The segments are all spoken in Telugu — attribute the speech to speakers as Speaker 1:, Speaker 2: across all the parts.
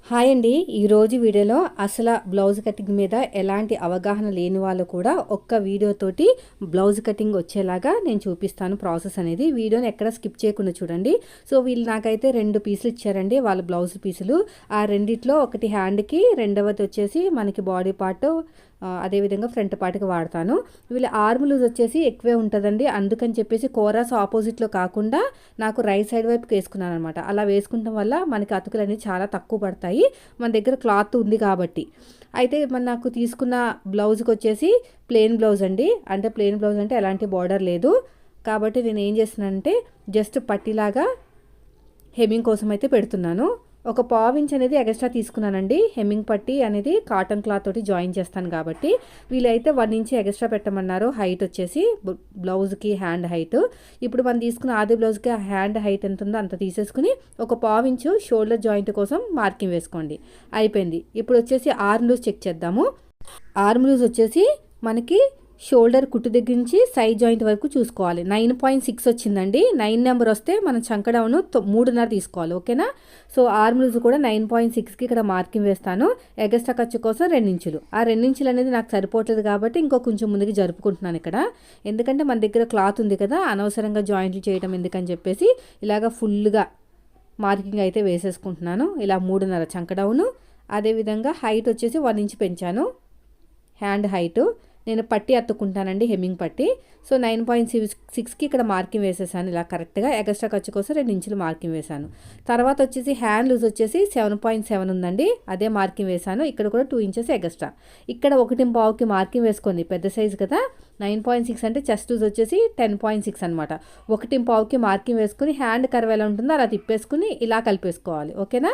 Speaker 1: హాయ్ అండి. ఈరోజు వీడియోలో అసలు బ్లౌజ్ కటింగ్ మీద ఎలాంటి అవగాహన లేని వాళ్ళు కూడా ఒక్క వీడియోతోటి బ్లౌజ్ కటింగ్ వచ్చేలాగా నేను చూపిస్తాను ప్రాసెస్ అనేది. వీడియోని ఎక్కడ స్కిప్ చేయకుండా చూడండి. సో వీళ్ళు నాకైతే 2 పీసులు ఇచ్చారండి, వాళ్ళ బ్లౌజ్ పీసులు. ఆ రెండిట్లో ఒకటి హ్యాండ్కి, రెండవది వచ్చేసి మనకి బాడీ పార్ట్, అదేవిధంగా ఫ్రంట్ పార్ట్కి వాడతాను. వీళ్ళ ఆర్మ్ లూజ్ వచ్చేసి ఎక్కువే ఉంటుందండి. అందుకని చెప్పేసి కోరాస్ ఆపోజిట్లో కాకుండా నాకు రైట్ సైడ్ వైపుకి వేసుకున్నాను అనమాట. అలా వేసుకుంటాం వల్ల మనకి అతుకులు అనేవి చాలా తక్కువ పడతాయి, మన దగ్గర క్లాత్ ఉంది కాబట్టి. అయితే నాకు తీసుకున్న బ్లౌజ్కి వచ్చేసి ప్లెయిన్ బ్లౌజ్ అండి. అంటే ప్లెయిన్ బ్లౌజ్ అంటే ఎలాంటి బార్డర్ లేదు కాబట్టి నేను ఏం చేస్తున్నానంటే జస్ట్ పట్టిలాగా హెమ్మింగ్ కోసం అయితే పెడుతున్నాను. ఒక పావించ్ అనేది ఎక్స్ట్రా తీసుకున్నానండి. హెమ్మింగ్ పట్టి అనేది కాటన్ క్లాత్ తోటి జాయిన్ చేస్తాను కాబట్టి. వీళ్ళైతే 1 ఇంచ్ ఎక్స్ట్రా పెట్టమన్నారు హైట్ వచ్చేసి బ్లౌజ్కి, హ్యాండ్ హైట్. ఇప్పుడు మనం తీసుకున్న ఆది బ్లౌజ్కి హ్యాండ్ హైట్ ఎంత ఉందో అంత తీసేసుకుని ఒక పావించు షోల్డర్ జాయింట్ కోసం మార్కింగ్ వేసుకోండి. అయిపోయింది. ఇప్పుడు వచ్చేసి ఆర్మ్ లూజ్ చెక్ చేద్దాము. ఆర్మ్ లూజ్ వచ్చేసి మనకి షోల్డర్ కుట్టు దగ్గర నుంచి సైడ్ జాయింట్ వరకు చూసుకోవాలి. 9.6 వచ్చిందండి. 9 నెంబర్ వస్తే మనం చంక డౌన్ 3.5 తీసుకోవాలి. ఓకేనా? సో ఆర్మ్ లూజ్ కూడా 9.6కి ఇక్కడ మార్కింగ్ వేస్తాను. ఎగస్ట్రా ఖర్చు కోసం 2 ఇంచులు. ఆ 2 ఇంచులు అనేది నాకు సరిపోవట్లేదు కాబట్టి ఇంకో కొంచెం ముందుకు జరుపుకుంటున్నాను ఇక్కడ. ఎందుకంటే మన దగ్గర క్లాత్ ఉంది కదా, అనవసరంగా జాయింట్లు చేయడం ఎందుకని చెప్పేసి ఇలాగ ఫుల్గా మార్కింగ్ అయితే వేసేసుకుంటున్నాను. ఇలా 3.5 చంక డౌను. అదేవిధంగా హైట్ వచ్చేసి 1 ఇంచ్ పెంచాను. హ్యాండ్ హైటు నేను పట్టి అత్తుకుంటానండి, హెమ్మింగ్ పట్టి. సో 9.6కి ఇక్కడ మార్కింగ్ వేసేసాను ఇలా కరెక్ట్గా. ఎక్స్ట్రా ఖర్చు కోసం 2 ఇంచులు మార్కింగ్ వేసాను. తర్వాత వచ్చేసి హ్యాండ్ లూజ్ వచ్చేసి 7.7 ఉందండి, అదే మార్కింగ్ వేసాను. ఇక్కడ కూడా 2 ఇంచెస్ ఎక్స్ట్రా. ఇక్కడ 1.5కి మార్కింగ్ వేసుకోండి, పెద్ద సైజు కదా. 9.6 అంటే చెస్ట్ లూజ్ వచ్చేసి 10.6 అనమాట. 1.5కి మార్కింగ్ వేసుకుని హ్యాండ్ కర్వ్ ఎలా ఉంటుందో అలా తిప్పేసుకుని ఇలా కలిపేసుకోవాలి. ఓకేనా?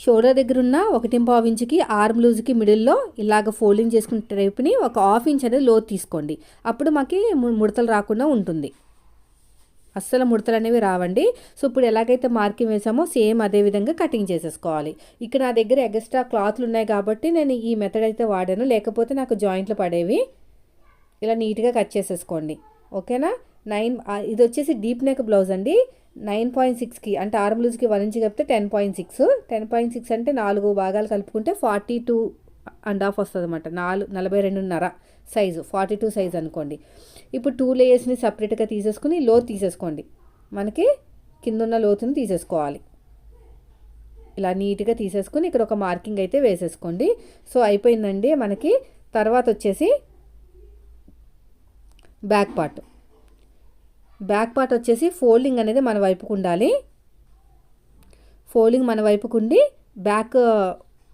Speaker 1: షోల్డర్ దగ్గర ఉన్న 1.5 ఇంచుకి ఆర్మ్ లూజ్కి మిడిల్లో ఇలాగ ఫోల్డింగ్ చేసుకునే టైప్ని ఒక 1/2 ఇంచ్ అనేది లోతు తీసుకోండి. అప్పుడు మాకు ముడతలు రాకుండా ఉంటుంది. అస్సలు ముడతలు అనేవి రావండి. సో ఇప్పుడు ఎలాగైతే మార్కింగ్ వేసామో సేమ్ అదే విధంగా కటింగ్ చేసేసుకోవాలి. ఇక్కడ నా దగ్గర ఎక్స్ట్రా క్లాత్లు ఉన్నాయి కాబట్టి నేను ఈ మెథడ్ అయితే వాడాను, లేకపోతే నాకు జాయింట్లు పడేవి. ఇలా నీట్గా కట్ చేసేసుకోండి. ఓకేనా? ఇది వచ్చేసి డీప్ నెక్ బ్లౌజ్ అండి. 9.6కి అంటే ఆర్మ్ లూజ్కి 1 ఇంచ్ కలిపితే 10.6. 10.6 అంటే 4 భాగాలు కలుపుకుంటే 42.5 వస్తుంది అనమాట. 42.5 సైజు, 42 సైజు అనుకోండి. ఇప్పుడు 2 లేయర్స్ని సపరేట్గా తీసేసుకుని లోతు తీసేసుకోండి. మనకి కిందున్న లోతుని తీసేసుకోవాలి. ఇలా నీట్గా తీసేసుకుని ఇక్కడ ఒక మార్కింగ్ అయితే వేసేసుకోండి. సో అయిపోయిందండి మనకి. తర్వాత వచ్చేసి బ్యాక్ పార్ట్ వచ్చేసి ఫోల్డింగ్ అనేది మన వైపుకు ఉండాలి. ఫోల్డింగ్ మన వైపుకు ఉండి బ్యాక్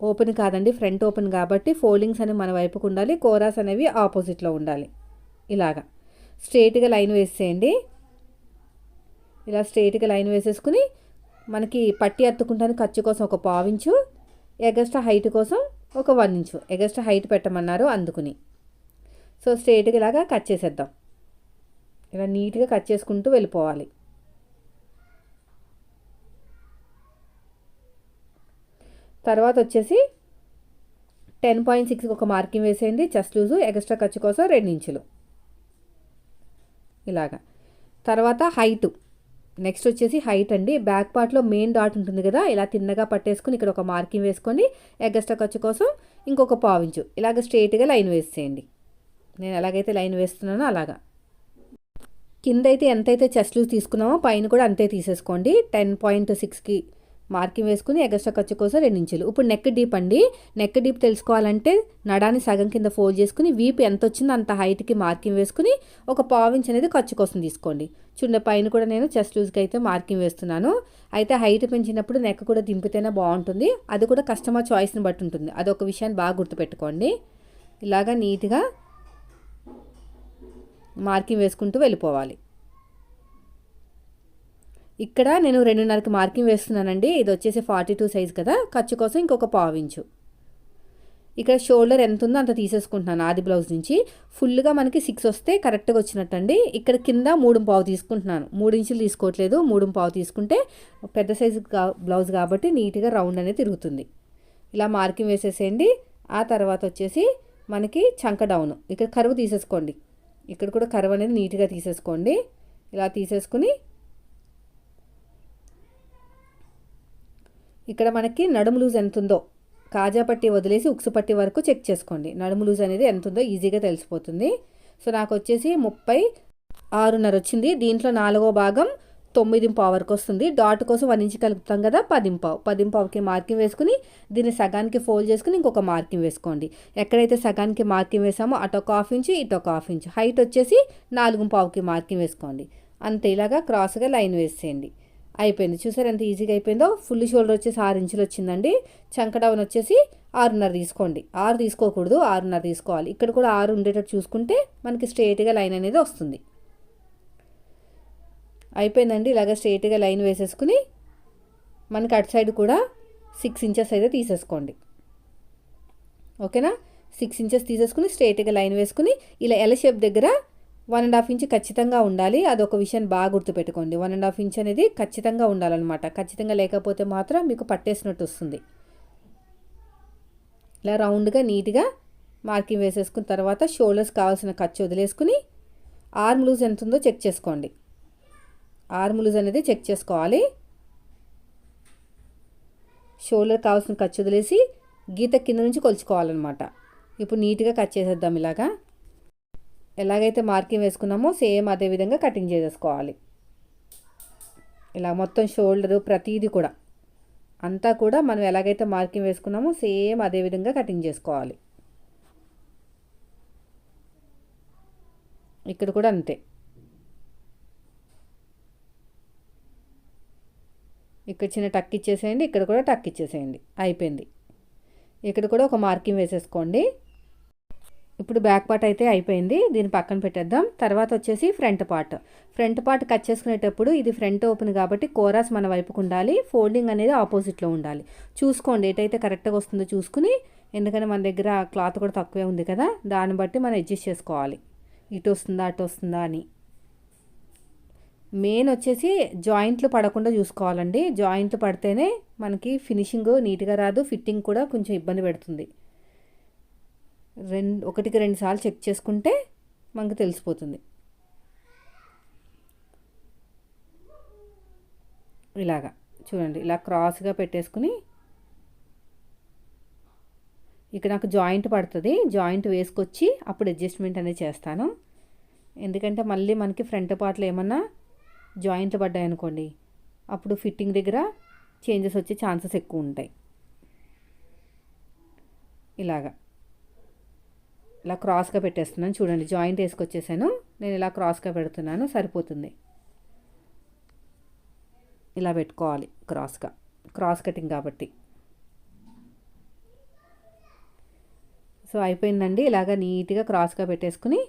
Speaker 1: ఓపెన్ కాదండి, ఫ్రంట్ ఓపెన్ కాబట్టి ఫోల్డింగ్స్ అనేవి మన వైపుకు ఉండాలి. కోరాస్ అనేవి ఆపోజిట్లో ఉండాలి. ఇలాగా స్ట్రైట్గా లైన్ వేసేయండి. ఇలా స్ట్రైట్గా లైన్ వేసేసుకుని మనకి పట్టి అత్తుకుంటానికి ఖర్చు కోసం ఒక 1/4 ఇంచు, ఎగస్ట్రా హైట్ కోసం ఒక 1 ఇంచు ఎగస్ట్రా హైట్ పెట్టమన్నారు అందుకుని. సో స్ట్రైట్గా ఇలాగా కట్ చేసేద్దాం. ఇలా నీట్గా కట్ చేసుకుంటూ వెళ్ళిపోవాలి. తర్వాత వచ్చేసి 10.6కి ఒక మార్కింగ్ వేసేయండి. చెస్ట్ లూజు ఎక్స్ట్రా ఖర్చు కోసం 2 ఇంచులు ఇలాగా. తర్వాత హైట్, నెక్స్ట్ వచ్చేసి హైట్ అండి. బ్యాక్ పార్ట్లో మెయిన్ డాట్ ఉంటుంది కదా, ఇలా తిన్నగా పట్టేసుకుని ఇక్కడ ఒక మార్కింగ్ వేసుకొని ఎక్స్ట్రా ఖర్చు కోసం ఇంకొక 1/4 ఇంచు ఇలాగ స్ట్రైట్గా లైన్ వేసేయండి. నేను ఎలాగైతే లైన్ వేస్తున్నానో అలాగా. కింద అయితే ఎంతైతే చెస్ట్ లూజ్ తీసుకున్నామో పైన కూడా అంతే తీసేసుకోండి. 10.6కి మార్కింగ్ వేసుకుని ఎక్స్ట్రా ఖర్చు కోసం 2 ఇంచులు. ఇప్పుడు నెక్ డీప్ అండి. నెక్ డీప్ తెలుసుకోవాలంటే నడాన్ని సగం కింద ఫోల్డ్ చేసుకుని వీపు ఎంత వచ్చిందో అంత హైట్కి మార్కింగ్ వేసుకుని ఒక 1/4 ఇంచ్ అనేది ఖర్చు కోసం తీసుకోండి. చూడండి పైన కూడా నేను చెస్ట్ లూజ్కి అయితే మార్కింగ్ వేస్తున్నాను. అయితే హైట్ పెంచినప్పుడు నెక్ కూడా దింపితేనే బాగుంటుంది. అది కూడా కస్టమర్ చాయిస్ని బట్టి ఉంటుంది. అదొక విషయాన్ని బాగా గుర్తుపెట్టుకోండి. ఇలాగా నీట్గా మార్కింగ్ వేసుకుంటూ వెళ్ళిపోవాలి. ఇక్కడ నేను 2.5కి మార్కింగ్ వేస్తున్నానండి. ఇది వచ్చేసి 42 సైజ్ కదా, ఖర్చు కోసం ఇంకొక 1/4 ఇంచు. ఇక్కడ షోల్డర్ ఎంత ఉందో అంత తీసేసుకుంటున్నాను ఆది బ్లౌజ్ నుంచి. ఫుల్గా మనకి 6 వస్తే కరెక్ట్గా వచ్చినట్టండి. ఇక్కడ కింద 3.5 తీసుకుంటున్నాను, 3 ఇంచులు తీసుకోవట్లేదు. 3.5 తీసుకుంటే పెద్ద సైజు బ్లౌజ్ కాబట్టి నీట్గా రౌండ్ అనేది తిరుగుతుంది. ఇలా మార్కింగ్ వేసేసేయండి. ఆ తర్వాత వచ్చేసి మనకి చంక డౌన్, ఇక్కడ కరువు తీసేసుకోండి. ఇక్కడ కూడా కర్వ్ అనేది నీట్గా తీసేసుకోండి. ఇలా తీసేసుకుని ఇక్కడ మనకి నడుము లూజ్ ఎంత ఉందో కాజా పట్టి వదిలేసి ఉక్సు పట్టి వరకు చెక్ చేసుకోండి. నడుము లూజ్ అనేది ఎంత ఉందో ఈజీగా తెలిసిపోతుంది. సో నాకు వచ్చేసి 36.5 వచ్చింది. దీంట్లో 4వ భాగం 9.5 వరకు వస్తుంది. డాట్ కోసం 1 ఇంచ్ కలుపుతాం కదా, 10.5కి మార్కింగ్ వేసుకుని దీన్ని సగానికి ఫోల్డ్ చేసుకుని ఇంకొక మార్కింగ్ వేసుకోండి. ఎక్కడైతే సగానికి మార్కింగ్ వేసామో అటు ఒక హాఫ్ ఇంచ్, ఇటు ఒక హాఫ్ ఇంచ్, హైట్ వచ్చేసి 4.5కి మార్కింగ్ వేసుకోండి. అంతే, ఇలాగా క్రాస్గా లైన్ వేసేయండి. అయిపోయింది. చూసారు ఎంత ఈజీగా అయిపోయిందో. ఫుల్ షోల్డర్ వచ్చేసి 6 ఇంచులు వచ్చిందండి. చంక డౌన్ వచ్చేసి 6.5 తీసుకోండి. 6 తీసుకోకూడదు, 6.5 తీసుకోవాలి. ఇక్కడ కూడా 6 ఉండేటట్టు చూసుకుంటే మనకి స్ట్రైట్గా లైన్ అనేది వస్తుంది. అయిపోయిందండి. ఇలాగ స్ట్రైట్గా లైన్ వేసేసుకుని మనకి అటు సైడ్ కూడా 6 ఇంచెస్ అయితే తీసేసుకోండి. ఓకేనా, 6 ఇంచెస్ తీసేసుకుని స్ట్రైట్గా లైన్ వేసుకుని ఇలా ఎల్ షేప్ దగ్గర 1.5 ఇంచ్ ఖచ్చితంగా ఉండాలి. అదొక విషయం బాగా గుర్తుపెట్టుకోండి. 1.5 ఇంచ్ అనేది ఖచ్చితంగా ఉండాలన్నమాట. ఖచ్చితంగా లేకపోతే మాత్రం మీకు పట్టేసినట్టు వస్తుంది. ఇలా రౌండ్గా నీట్గా మార్కింగ్ వేసేసుకున్న తర్వాత షోల్డర్స్ కావాల్సిన ఖర్చు వదిలేసుకుని ఆర్మ్ లూజ్ ఎంత ఉందో చెక్ చేసుకోండి. ఆర్మ్ లూజ్ అనేది చెక్ చేసుకోవాలి. షోల్డర్ కావాల్సిన ఖర్చు వదిలేసి గీత కింద నుంచి కొలుచుకోవాలన్నమాట. ఇప్పుడు నీట్గా కట్ చేసేద్దాం. ఇలాగా ఎలాగైతే మార్కింగ్ వేసుకున్నామో సేమ్ అదే విధంగా కటింగ్ చేసేసుకోవాలి. ఇలా మొత్తం షోల్డరు ప్రతిదీ కూడా అంతా కూడా మనం ఎలాగైతే మార్కింగ్ వేసుకున్నామో సేమ్ అదే విధంగా కటింగ్ చేసుకోవాలి. ఇక్కడ కూడా అంతే. ఇక్కడ చిన్న టక్ ఇచ్చేసేయండి, ఇక్కడ కూడా టక్ ఇచ్చేసేయండి. అయిపోయింది. ఇక్కడ కూడా ఒక మార్కింగ్ వేసేసుకోండి. ఇప్పుడు బ్యాక్ పార్ట్ అయితే అయిపోయింది. దీన్ని పక్కన పెట్టేద్దాం. తర్వాత వచ్చేసి ఫ్రంట్ పార్ట్ కట్ చేసుకునేటప్పుడు ఇది ఫ్రంట్ ఓపెన్ కాబట్టి కోరాస్ మన వైపుకు ఉండాలి. ఫోల్డింగ్ అనేది ఆపోజిట్లో ఉండాలి. చూసుకోండి ఏటైతే కరెక్ట్గా వస్తుందో చూసుకుని, ఎందుకంటే మన దగ్గర క్లాత్ కూడా తక్కువే ఉంది కదా, దాన్ని బట్టి మనం అడ్జస్ట్ చేసుకోవాలి. ఇటు వస్తుందా అటు వస్తుందా అని. మెయిన్ వచ్చేసి జాయింట్లు పడకుండా చూసుకోవాలండి. జాయింట్లు పడితేనే మనకి ఫినిషింగ్ నీట్గా రాదు, ఫిట్టింగ్ కూడా కొంచెం ఇబ్బంది పెడుతుంది. ఒకటికి 2 సార్లు చెక్ చేసుకుంటే మనకు తెలిసిపోతుంది. ఇలాగా చూడండి, ఇలా క్రాస్గా పెట్టేసుకుని ఇక్కడ నాకు జాయింట్ పడుతుంది. జాయింట్ వేసుకొచ్చి అప్పుడు అడ్జస్ట్మెంట్ అనేది చేస్తాను. ఎందుకంటే మళ్ళీ మనకి ఫ్రంట్ పార్ట్లో ఏమన్నా జాయింట్లు పడ్డాయి అనుకోండి, అప్పుడు ఫిట్టింగ్ దగ్గర చేంజెస్ వచ్చే ఛాన్సెస్ ఎక్కువ ఉంటాయి. ఇలా క్రాస్గా పెట్టేస్తున్నాను. చూడండి, జాయింట్ వేసుకొచ్చేసాను. నేను ఇలా క్రాస్గా పెడుతున్నాను, సరిపోతుంది. ఇలా పెట్టుకోవాలి క్రాస్ కటింగ్ కాబట్టి. సో అయిపోయిందండి. ఇలాగ నీట్గా క్రాస్గా పెట్టేసుకుని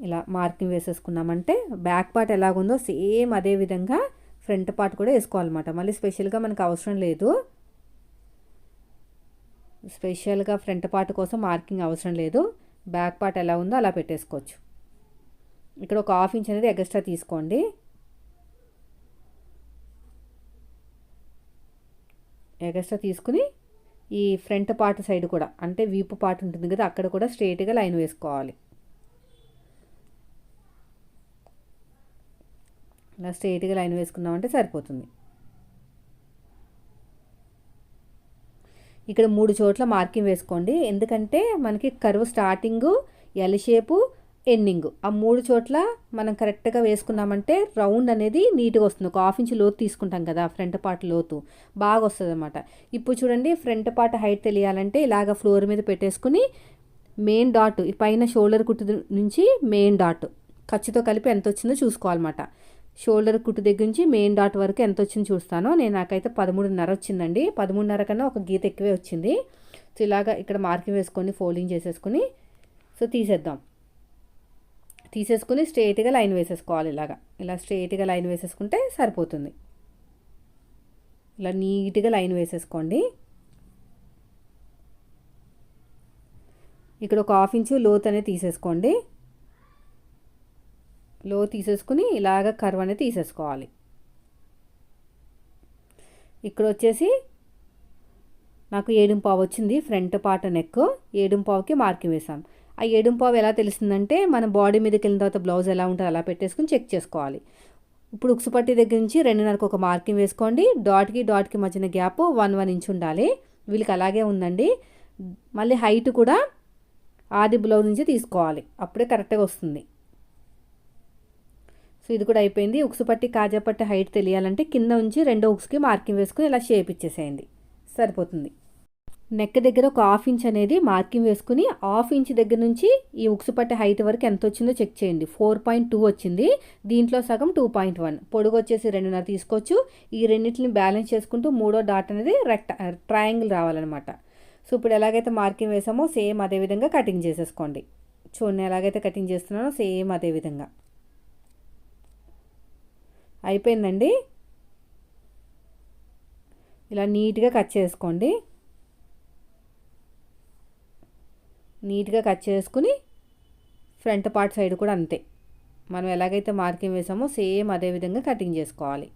Speaker 1: ఇలా మార్కింగ్ వేసేసుకున్నామంటే బ్యాక్ పార్ట్ ఎలాగుందో సేమ్ అదే విధంగా ఫ్రంట్ పార్ట్ కూడా వేసుకోవాలన్నమాట. మళ్ళీ స్పెషల్గా మనకు అవసరం లేదు. స్పెషల్గా ఫ్రంట్ పార్ట్ కోసం మార్కింగ్ అవసరం లేదు. బ్యాక్ పార్ట్ ఎలా ఉందో అలా పెట్టేసుకోవచ్చు. ఇక్కడ ఒక 1/2 ఇంచ్ అనేది ఎక్స్ట్రా తీసుకోండి. ఎక్స్ట్రా తీసుకుని ఈ ఫ్రంట్ పార్ట్ సైడ్ కూడా, అంటే వీపు పార్ట్ ఉంటుంది కదా, అక్కడ కూడా స్ట్రైట్గా లైన్ వేసుకోవాలి. ఇలా స్ట్రైట్గా లైన్ వేసుకున్నామంటే సరిపోతుంది. ఇక్కడ 3 చోట్ల మార్కింగ్ వేసుకోండి. ఎందుకంటే మనకి curve starting, L shape, ending, ఆ 3 చోట్ల మనం కరెక్ట్గా వేసుకున్నామంటే రౌండ్ అనేది నీట్గా వస్తుంది. ఒక 1/2 ఇంచ్ లోతు తీసుకుంటాం కదా, ఫ్రంట్ పార్ట్ లోతు బాగా వస్తుంది అన్నమాట. ఇప్పుడు చూడండి, ఫ్రంట్ పార్ట్ హైట్ తెలియాలంటే ఇలాగ ఫ్లోర్ మీద పెట్టేసుకుని మెయిన్ డాట్, ఈ పైన షోల్డర్ కుట్టు నుంచి మెయిన్ డాట్ ఖర్చుతో కలిపి ఎంత వచ్చిందో చూసుకోవాలన్నమాట. షోల్డర్ కుట్టు దగ్గర నుంచి మెయిన్ డాట్ వరకు ఎంత వచ్చింది చూస్తాను. నాకైతే 13.5 వచ్చిందండి. 13.5 కన్నా ఒక గీత ఎక్కువే వచ్చింది. సో ఇలాగా ఇక్కడ మార్కింగ్ వేసుకొని ఫోల్డింగ్ చేసేసుకుని సో తీసేసుకుని స్ట్రైట్గా లైన్ వేసేసుకోవాలి. ఇలా స్ట్రైట్గా లైన్ వేసేసుకుంటే సరిపోతుంది. ఇలా నీట్గా లైన్ వేసేసుకోండి. ఇక్కడ ఒక 1/2 ఇంచు లోత్ అనేది తీసేసుకోండి. లో తీసేసుకుని ఇలాగ కర్వ్ అనేది తీసేసుకోవాలి. ఇక్కడ వచ్చేసి నాకు 7.5 వచ్చింది ఫ్రంట్ పార్ట్ నెక్. 7.5కి మార్కింగ్ వేసాం. ఆ 7.5 ఎలా తెలుస్తుందంటే మన బాడీ మీదకి వెళ్ళిన తర్వాత బ్లౌజ్ ఎలా ఉంటుందో అలా పెట్టేసుకుని చెక్ చేసుకోవాలి. ఇప్పుడు ఉక్సు పట్టి దగ్గర నుంచి 2.5కి ఒక మార్కింగ్ వేసుకోండి. డాట్కి మధ్యన గ్యాప్ 1 ఇంచ్ ఉండాలి. వీళ్ళకి అలాగే ఉందండి. మళ్ళీ హైట్ కూడా ఆది బ్లౌజ్ నుంచి తీసుకోవాలి, అప్పుడే కరెక్ట్గా వస్తుంది. సో ఇది కూడా అయిపోయింది. ఉక్సు పట్టి కాజా పట్టి హైట్ తెలియాలంటే కింద నుంచి రెండో ఉక్స్కి మార్కింగ్ వేసుకుని ఇలా షేప్ ఇచ్చేసేయండి, సరిపోతుంది. నెక్ దగ్గర ఒక 1/2 ఇంచ్ అనేది మార్కింగ్ వేసుకుని 1/2 ఇంచ్ దగ్గర నుంచి ఈ ఉక్సు పట్టి హైట్ వరకు ఎంత వచ్చిందో చెక్ చేయండి. 4.2 వచ్చింది. దీంట్లో సగం 2.1. పొడుగు వచ్చేసి 2.5 తీసుకోవచ్చు. ఈ రెండింటిని బ్యాలెన్స్ చేసుకుంటూ మూడో డాట్ అనేది ట్రయాంగిల్ రావాలన్నమాట. సో ఇప్పుడు ఎలాగైతే మార్కింగ్ వేసామో సేమ్ అదే విధంగా కటింగ్ చేసేసుకోండి. చూడండి ఎలాగైతే కటింగ్ చేస్తున్నానో సేమ్ అదే విధంగా అయిపోయిందండి. ఇలా నీట్గా కట్ చేసుకోండి. నీట్గా కట్ చేసుకుని ఫ్రంట్ పార్ట్ సైడ్ కూడా అంతే, మనం ఎలాగైతే మార్కింగ్ వేసామో సేమ్ అదే విధంగా కటింగ్ చేసుకోవాలి.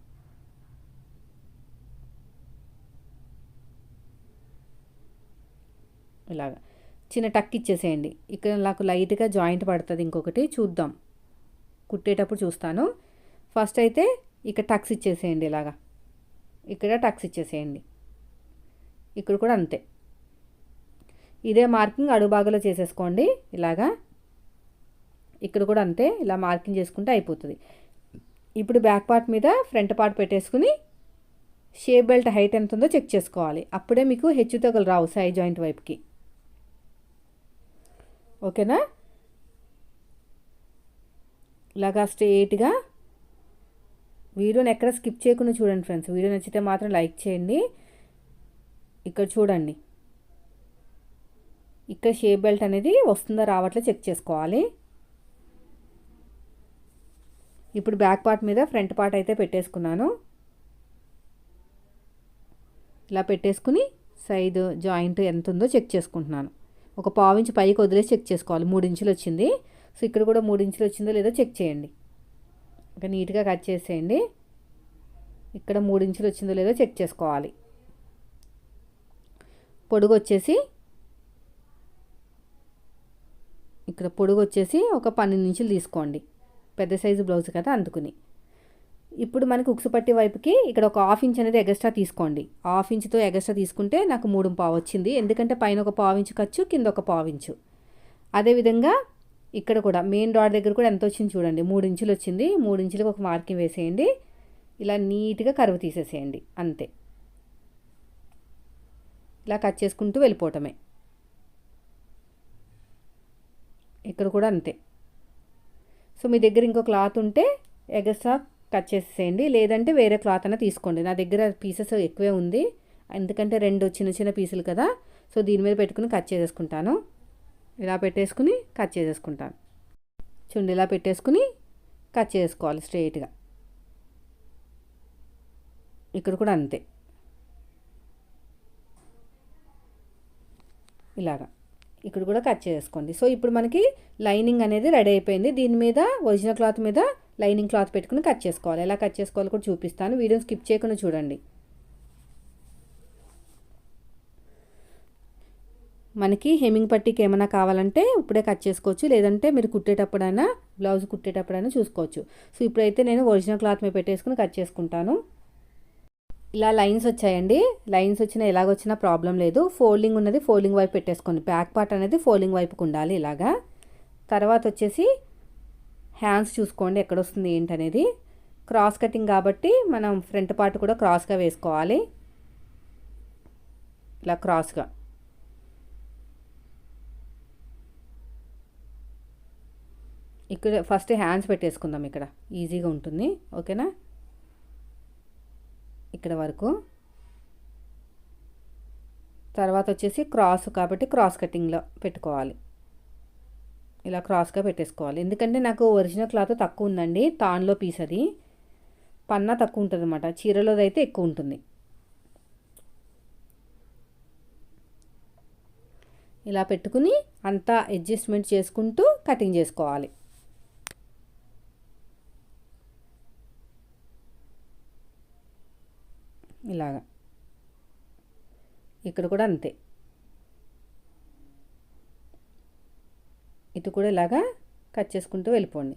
Speaker 1: ఇలాగా చిన్న టక్ ఇచ్చేసేయండి. ఇక్కడ నాకు లైట్గా జాయింట్ పడుతుంది, ఇంకొకటి చూద్దాం, కుట్టేటప్పుడు చూస్తాను. ఫస్ట్ అయితే ఇక్కడ టక్స్ ఇచ్చేసేయండి, ఇలాగా ఇక్కడ టక్స్ ఇచ్చేసేయండి. ఇక్కడ కూడా అంతే, ఇదే మార్కింగ్ అడుగు భాగంలో చేసేసుకోండి. ఇలాగా ఇక్కడ కూడా అంతే, ఇలా మార్కింగ్ చేసుకుంటే అయిపోతుంది. ఇప్పుడు బ్యాక్ పార్ట్ మీద ఫ్రంట్ పార్ట్ పెట్టేసుకుని షేప్ బెల్ట్ హైట్ ఎంత ఉందో చెక్ చేసుకోవాలి. అప్పుడే మీకు హెచ్చు తగులు రావు సైడ్ జాయింట్ వైపుకి. ఓకేనా? ఇలాగా స్ట్రేట్గా వీడియోని ఎక్కడ స్కిప్ చేయకుండా చూడండి ఫ్రెండ్స్. వీడియో నచ్చితే మాత్రం లైక్ చేయండి. ఇక్కడ చూడండి, ఇక్కడ షేప్ బెల్ట్ అనేది వస్తుందో రావట్లే చెక్ చేసుకోవాలి. ఇప్పుడు బ్యాక్ పార్ట్ మీద ఫ్రంట్ పార్ట్ అయితే పెట్టేసుకున్నాను. ఇలా పెట్టేసుకుని సైడ్ జాయింట్ ఎంత ఉందో చెక్ చేసుకుంటున్నాను. ఒక 1/4 ఇంచ్ పైకి వదిలేసి చెక్ చేసుకోవాలి. 3 ఇంచులు వచ్చింది. సో ఇక్కడ కూడా 3 ఇంచులు వచ్చిందో లేదో చెక్ చేయండి. ఇంకా నీట్గా కట్ చేసేయండి. ఇక్కడ 3 ఇంచులు వచ్చిందో లేదో చెక్ చేసుకోవాలి. పొడుగు వచ్చేసి ఇక్కడ పొడుగు వచ్చేసి ఒక 12 ఇంచులు తీసుకోండి. పెద్ద సైజు బ్లౌజ్ కదా అందుకుని. ఇప్పుడు మనకి ఉక్సు పట్టి వైపుకి ఇక్కడ ఒక 1/2 ఇంచ్ అనేది ఎగస్ట్రా తీసుకోండి. 1/2 ఇంచ్తో ఎగస్ట్రా తీసుకుంటే నాకు 3.5 వచ్చింది. ఎందుకంటే పైన ఒక 1/2 ఇంచు ఖర్చు, కింద ఒక 1/2 ఇంచు. అదేవిధంగా ఇక్కడ కూడా మెయిన్ డాట్ దగ్గర కూడా ఎంత వచ్చింది చూడండి, 3 ఇంచులు వచ్చింది. 3 ఇంచులకు ఒక మార్కింగ్ వేసేయండి. ఇలా నీట్గా కరువు తీసేసేయండి, అంతే. ఇలా కట్ చేసుకుంటూ వెళ్ళిపోవటమే. ఇక్కడ కూడా అంతే. సో మీ దగ్గర ఇంకో క్లాత్ ఉంటే ఎగస్ట్రా కట్ చేసేయండి, లేదంటే వేరే క్లాత్ అయినా తీసుకోండి. నా దగ్గర పీసెస్ ఎక్కువే ఉంది, ఎందుకంటే 2 చిన్న చిన్న పీసులు కదా. సో దీని మీద పెట్టుకుని కట్ చేసేసుకుంటాను. ఇలా పెట్టేసుకుని కట్ చేసేసుకుంటాను. చూడండి, ఇలా పెట్టేసుకుని కట్ చేసుకోవాలి స్ట్రైట్గా. ఇక్కడ కూడా అంతే, ఇలాగా ఇక్కడ కూడా కట్ చేసుకోండి. సో ఇప్పుడు మనకి లైనింగ్ అనేది రెడీ అయిపోయింది. దీని మీద ఒరిజినల్ క్లాత్ మీద లైనింగ్ క్లాత్ పెట్టుకుని కట్ చేసుకోవాలి. ఎలా కట్ చేసుకోవాలో కూడా చూపిస్తాను, వీడియోని స్కిప్ చేయకుండా చూడండి. మనకి హెమ్మింగ్ పట్టీకి ఏమైనా కావాలంటే ఇప్పుడే కట్ చేసుకోవచ్చు, లేదంటే మీరు కుట్టేటప్పుడైనా బ్లౌజ్ కుట్టేటప్పుడైనా చూసుకోవచ్చు. సో ఇప్పుడైతే నేను ఒరిజినల్ క్లాత్ మీద పెట్టేసుకుని కట్ చేసుకుంటాను. ఇలా లైన్స్ వచ్చాయండి. లైన్స్ వచ్చినా ఎలాగొచ్చినా ప్రాబ్లం లేదు. ఫోల్డింగ్ ఉన్నది ఫోల్డింగ్ వైపు పెట్టేసుకోండి. బ్యాక్ పార్ట్ అనేది ఫోల్డింగ్ వైపుకు ఉండాలి ఇలాగా. తర్వాత వచ్చేసి హ్యాండ్స్ చూసుకోండి ఎక్కడ వస్తుంది ఏంటనేది. క్రాస్ కటింగ్ కాబట్టి మనం ఫ్రంట్ పార్ట్ కూడా క్రాస్గా వేసుకోవాలి, ఇలా క్రాస్గా. ఇక్కడ ఫస్ట్ హ్యాండ్స్ పెట్టేసుకుందాం, ఇక్కడ ఈజీగా ఉంటుంది. ఓకేనా? ఇక్కడ వరకు. తర్వాత వచ్చేసి క్రాస్ కాబట్టి క్రాస్ కటింగ్లో పెట్టుకోవాలి, ఇలా క్రాస్గా పెట్టేసుకోవాలి. ఎందుకంటే నాకు ఒరిజినల్ క్లాత్ తక్కువ ఉందండి, తాన్లో పీస్ అది పన్నా తక్కువ ఉంటుంది అన్నమాట, చీరలోది అయితే ఎక్కువ ఉంటుంది. ఇలా పెట్టుకుని అంతా అడ్జస్ట్మెంట్ చేసుకుంటూ కటింగ్ చేసుకోవాలి. ఇలాగా ఇక్కడ కూడా అంతే, ఇటు కూడా ఇలాగా కట్ చేసుకుంటూ వెళ్ళిపోండి.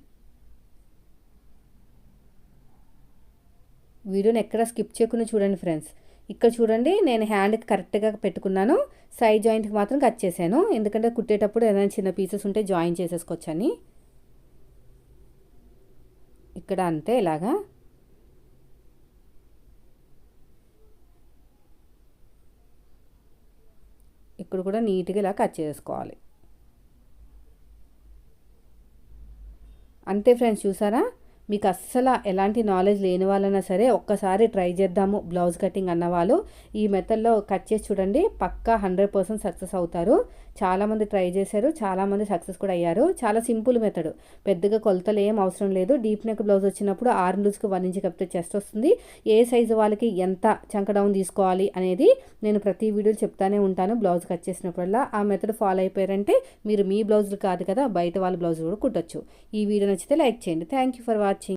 Speaker 1: వీడియోని ఎక్కడ స్కిప్ చేయకుండా చూడండి ఫ్రెండ్స్. ఇక్కడ చూడండి, నేను హ్యాండ్కి కరెక్ట్గా పెట్టుకున్నాను. సైడ్ జాయింట్కి మాత్రం కట్ చేశాను, ఎందుకంటే కుట్టేటప్పుడు ఏదైనా చిన్న పీసెస్ ఉంటే జాయిన్ చేసేసుకోవచ్చని. ఇక్కడ అంతే ఇలాగా. ఇక్కడ కూడా నీట్గా ఇలా కట్ చేసుకోవాలి. అంతే ఫ్రెండ్స్, చూసారా? మీకు అస్సలు ఎలాంటి నాలెడ్జ్ లేని వాళ్ళైనా సరే ఒక్కసారి ట్రై చేద్దాము బ్లౌజ్ కటింగ్ అన్నవాళ్ళు ఈ మెథడ్లో కట్ చేసి చూడండి, పక్కా 100% సక్సెస్ అవుతారు. చాలామంది ట్రై చేశారు, చాలామంది సక్సెస్ కూడా అయ్యారు. చాలా సింపుల్ మెథడ్, పెద్దగా కొలతలు ఏం అవసరం లేదు. డీప్ నెక్ బ్లౌజ్ వచ్చినప్పుడు ఆర్మ్ లూజ్కి 1 ఇంచ్ కప్పితే చెస్ట్ వస్తుంది. ఏ సైజు వాళ్ళకి ఎంత చంక డౌన్ తీసుకోవాలి అనేది నేను ప్రతి వీడియోలో చెప్తానే ఉంటాను. బ్లౌజ్ కట్ చేసినప్పుడల్లా ఆ మెథడ్ ఫాలో అయిపోయారంటే మీరు మీ బ్లౌజులు కాదు కదా, బయట వాళ్ళ బ్లౌజులు కూడా కుట్టచ్చు. ఈ వీడియో నచ్చితే లైక్ చేయండి. Thank you for watching.